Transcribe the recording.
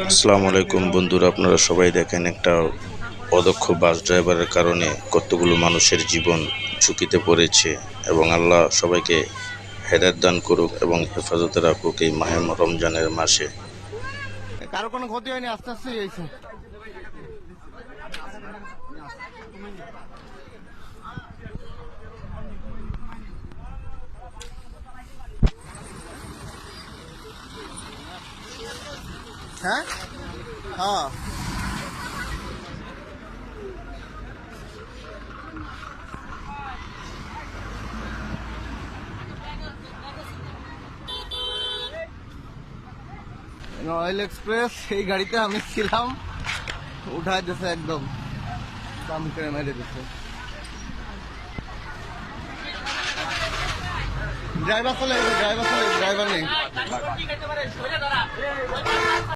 আসসালামু আলাইকুম বন্ধুরা, আপনারা সবাই দেখেন একটা অদক্ষ বাস ড্রাইভারের কারণে কতগুলো মানুষের জীবন ঝুঁকিতে পড়েছে। এবং আল্লাহ সবাইকে হেদায়েত দান করুক এবং হেফাজতে রাখুক এই মাহে রমজানের মাসে। কারো কোনো ক্ষতি হয়নি, আস্তে আস্তে হয়েছে। হ্যাঁ হ্যাঁ রয়্যাল এক্সপ্রেস এই গাড়িতে আমি ছিলাম, উঠায় দিয়েছে একদম দাম করে মেরে দিচ্ছে। ড্রাইভার চলে গেছে, ড্রাইভার নেই।